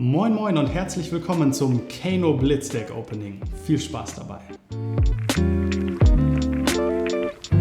Moin Moin und herzlich willkommen zum Kano Blitzdeck Opening. Viel Spaß dabei!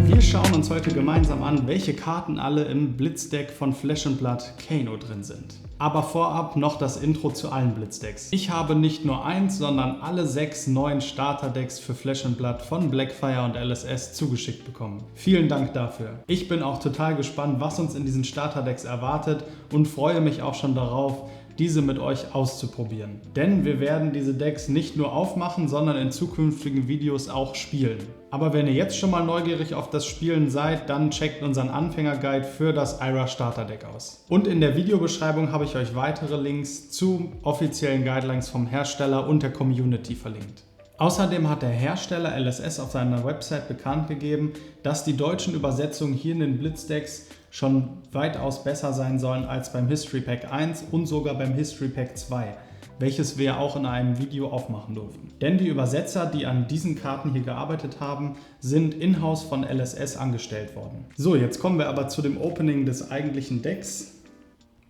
Wir schauen uns heute gemeinsam an, welche Karten alle im Blitzdeck von Flesh & Blood Kano drin sind. Aber vorab noch das Intro zu allen Blitzdecks. Ich habe nicht nur eins, sondern alle 6 neuen Starterdecks für Flesh & Blood von Blackfire und LSS zugeschickt bekommen. Vielen Dank dafür. Ich bin auch total gespannt, was uns in diesen Starterdecks erwartet und freue mich auch schon darauf, diese mit euch auszuprobieren. Denn wir werden diese Decks nicht nur aufmachen, sondern in zukünftigen Videos auch spielen. Aber wenn ihr jetzt schon mal neugierig auf das Spielen seid, dann checkt unseren Anfängerguide für das Ira Starter Deck aus. Und in der Videobeschreibung habe ich euch weitere Links zu offiziellen Guidelines vom Hersteller und der Community verlinkt. Außerdem hat der Hersteller LSS auf seiner Website bekannt gegeben, dass die deutschen Übersetzungen hier in den Blitzdecks schon weitaus besser sein sollen als beim History Pack 1 und sogar beim History Pack 2, welches wir auch in einem Video aufmachen durften. Denn die Übersetzer, die an diesen Karten hier gearbeitet haben, sind in-house von LSS angestellt worden. So, jetzt kommen wir aber zu dem Opening des eigentlichen Decks.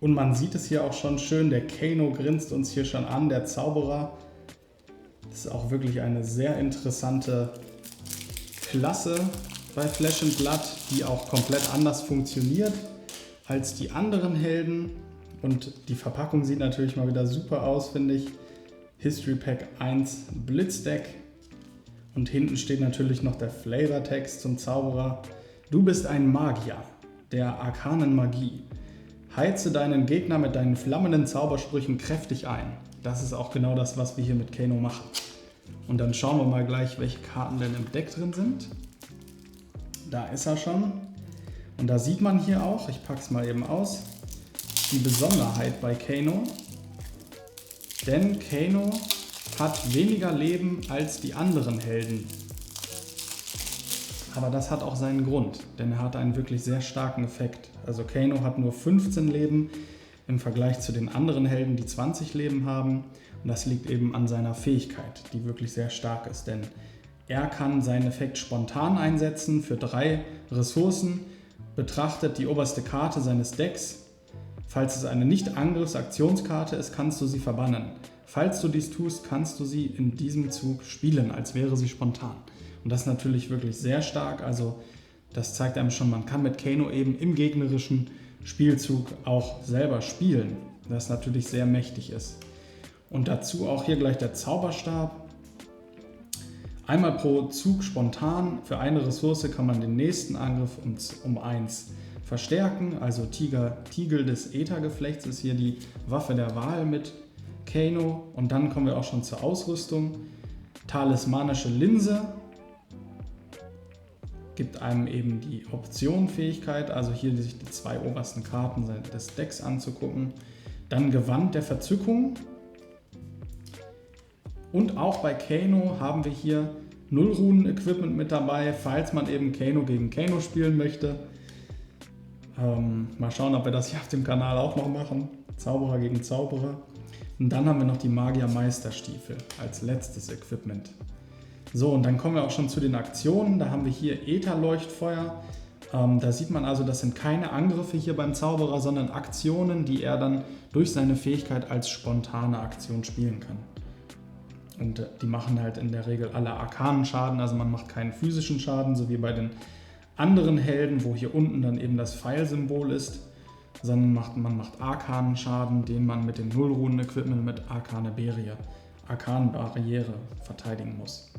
Und man sieht es hier auch schon schön, der Kano grinst uns hier schon an, der Zauberer. Das ist auch wirklich eine sehr interessante Klasse bei Flesh & Blood, die auch komplett anders funktioniert als die anderen Helden. Und die Verpackung sieht natürlich mal wieder super aus, finde ich. History Pack 1 Blitzdeck. Und hinten steht natürlich noch der Flavortext zum Zauberer. Du bist ein Magier der arkanen Magie. Heize deinen Gegner mit deinen flammenden Zaubersprüchen kräftig ein. Das ist auch genau das, was wir hier mit Kano machen. Und dann schauen wir mal gleich, welche Karten denn im Deck drin sind. Da ist er schon. Und da sieht man hier auch, ich packe es mal eben aus, die Besonderheit bei Kano. Denn Kano hat weniger Leben als die anderen Helden. Aber das hat auch seinen Grund, denn er hat einen wirklich sehr starken Effekt. Also Kano hat nur 15 Leben im Vergleich zu den anderen Helden, die 20 Leben haben. Und das liegt eben an seiner Fähigkeit, die wirklich sehr stark ist. Denn er kann seinen Effekt spontan einsetzen für 3 Ressourcen, betrachtet die oberste Karte seines Decks. Falls es eine Nicht-Angriffs-Aktionskarte ist, kannst du sie verbannen. Falls du dies tust, kannst du sie in diesem Zug spielen, als wäre sie spontan. Und das ist natürlich wirklich sehr stark. Also das zeigt einem schon, man kann mit Kano eben im gegnerischen Spielzug auch selber spielen, das natürlich sehr mächtig ist. Und dazu auch hier gleich der Zauberstab. Einmal pro Zug spontan, für eine Ressource kann man den nächsten Angriff um 1 verstärken. Also Tiegel des Äthergeflechts ist hier die Waffe der Wahl mit Kano. Und dann kommen wir auch schon zur Ausrüstung. Talismanische Linse gibt einem eben die Optionfähigkeit, also hier sich die 2 obersten Karten des Decks anzugucken. Dann Gewand der Verzückung. Und auch bei Kano haben wir hier 0 Runen-Equipment mit dabei, falls man eben Kano gegen Kano spielen möchte. Mal schauen, ob wir das hier auf dem Kanal auch noch machen. Zauberer gegen Zauberer. Und dann haben wir noch die Magier-Meisterstiefel als letztes Equipment. So, und dann kommen wir auch schon zu den Aktionen. Da haben wir hier Ätherleuchtfeuer. Da sieht man also, das sind keine Angriffe hier beim Zauberer, sondern Aktionen, die er dann durch seine Fähigkeit als spontane Aktion spielen kann. Und die machen halt in der Regel alle arkanen Schaden, also man macht keinen physischen Schaden, so wie bei den anderen Helden, wo hier unten dann eben das Pfeilsymbol ist, sondern man macht arkanen Schaden, den man mit dem 0-Runen-Equipment mit Arkanbarriere verteidigen muss.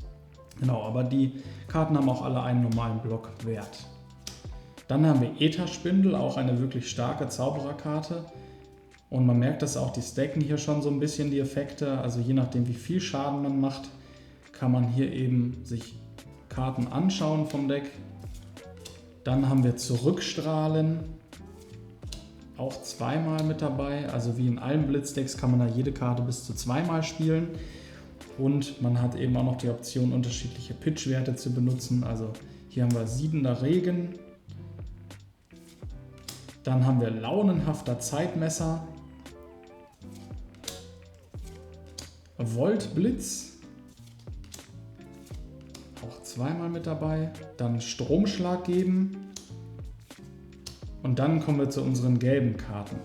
Genau, aber die Karten haben auch alle einen normalen Blockwert. Dann haben wir Ätherspindel, auch eine wirklich starke Zaubererkarte. Und man merkt, dass auch die stacken hier schon so ein bisschen die Effekte. Also je nachdem, wie viel Schaden man macht, kann man hier eben sich Karten anschauen vom Deck. Dann haben wir Zurückstrahlen, auch 2-mal mit dabei. Also wie in allen Blitzdecks kann man da jede Karte bis zu 2-mal spielen. Und man hat eben auch noch die Option, unterschiedliche Pitchwerte zu benutzen. Also hier haben wir siedender Regen. Dann haben wir launenhafter Zeitmesser. Voltblitz, auch 2-mal mit dabei. Dann Stromschlag geben. Und dann kommen wir zu unseren gelben Karten.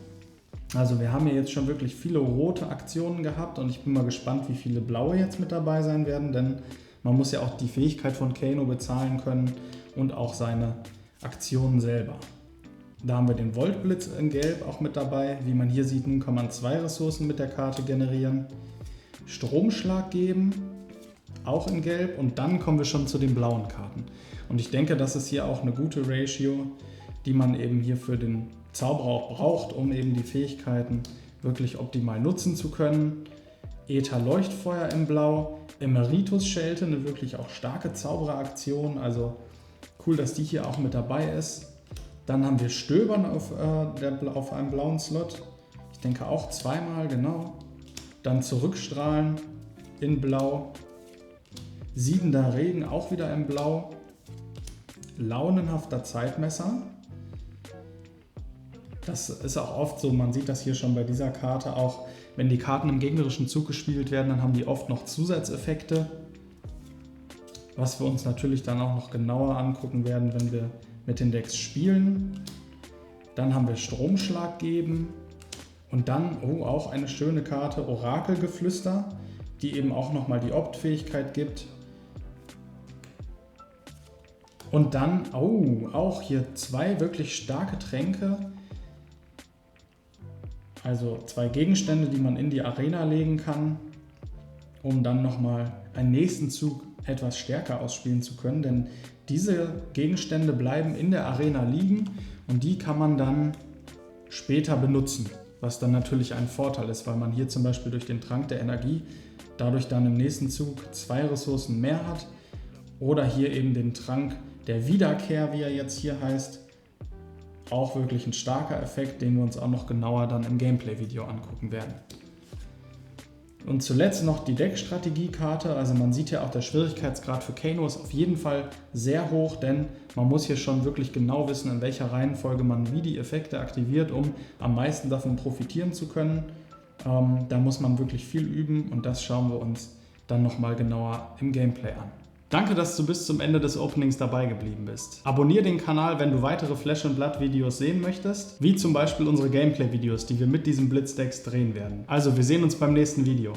Also wir haben hier jetzt schon wirklich viele rote Aktionen gehabt und ich bin mal gespannt, wie viele blaue jetzt mit dabei sein werden, denn man muss ja auch die Fähigkeit von Kano bezahlen können und auch seine Aktionen selber. Da haben wir den Voltblitz in Gelb auch mit dabei. Wie man hier sieht, nun kann man 2 Ressourcen mit der Karte generieren. Stromschlag geben, auch in Gelb, und dann kommen wir schon zu den blauen Karten. Und ich denke, das ist hier auch eine gute Ratio, die man eben hier für den Zauberer auch braucht, um eben die Fähigkeiten wirklich optimal nutzen zu können. Äther Leuchtfeuer in Blau, Emeritus Schelte, eine wirklich auch starke Zaubereraktion, also cool, dass die hier auch mit dabei ist. Dann haben wir Stöbern auf einem blauen Slot, ich denke auch zweimal, genau. Dann Zurückstrahlen in Blau, Siedender Regen auch wieder in Blau, Launenhafter Zeitmesser. Das ist auch oft so, man sieht das hier schon bei dieser Karte auch, wenn die Karten im gegnerischen Zug gespielt werden, dann haben die oft noch Zusatzeffekte, was wir uns natürlich dann auch noch genauer angucken werden, wenn wir mit den Decks spielen. Dann haben wir Stromschlag geben und dann, auch eine schöne Karte, Orakelgeflüster, die eben auch nochmal die Opt-Fähigkeit gibt. Und dann, auch hier 2 wirklich starke Tränke, also 2 Gegenstände, die man in die Arena legen kann, um dann nochmal einen nächsten Zug etwas stärker ausspielen zu können, denn diese Gegenstände bleiben in der Arena liegen und die kann man dann später benutzen, was dann natürlich ein Vorteil ist, weil man hier zum Beispiel durch den Trank der Energie dadurch dann im nächsten Zug 2 Ressourcen mehr hat, oder hier eben den Trank der Wiederkehr, wie er jetzt hier heißt. Auch wirklich ein starker Effekt, den wir uns auch noch genauer dann im Gameplay-Video angucken werden. Und zuletzt noch die Deckstrategiekarte. Also man sieht ja auch, der Schwierigkeitsgrad für Kano ist auf jeden Fall sehr hoch, denn man muss hier schon wirklich genau wissen, in welcher Reihenfolge man wie die Effekte aktiviert, um am meisten davon profitieren zu können. Da muss man wirklich viel üben und das schauen wir uns dann nochmal genauer im Gameplay an. Danke, dass du bis zum Ende des Openings dabei geblieben bist. Abonniere den Kanal, wenn du weitere Flesh & Blood Videos sehen möchtest, wie zum Beispiel unsere Gameplay-Videos, die wir mit diesen Blitzdecks drehen werden. Also, wir sehen uns beim nächsten Video.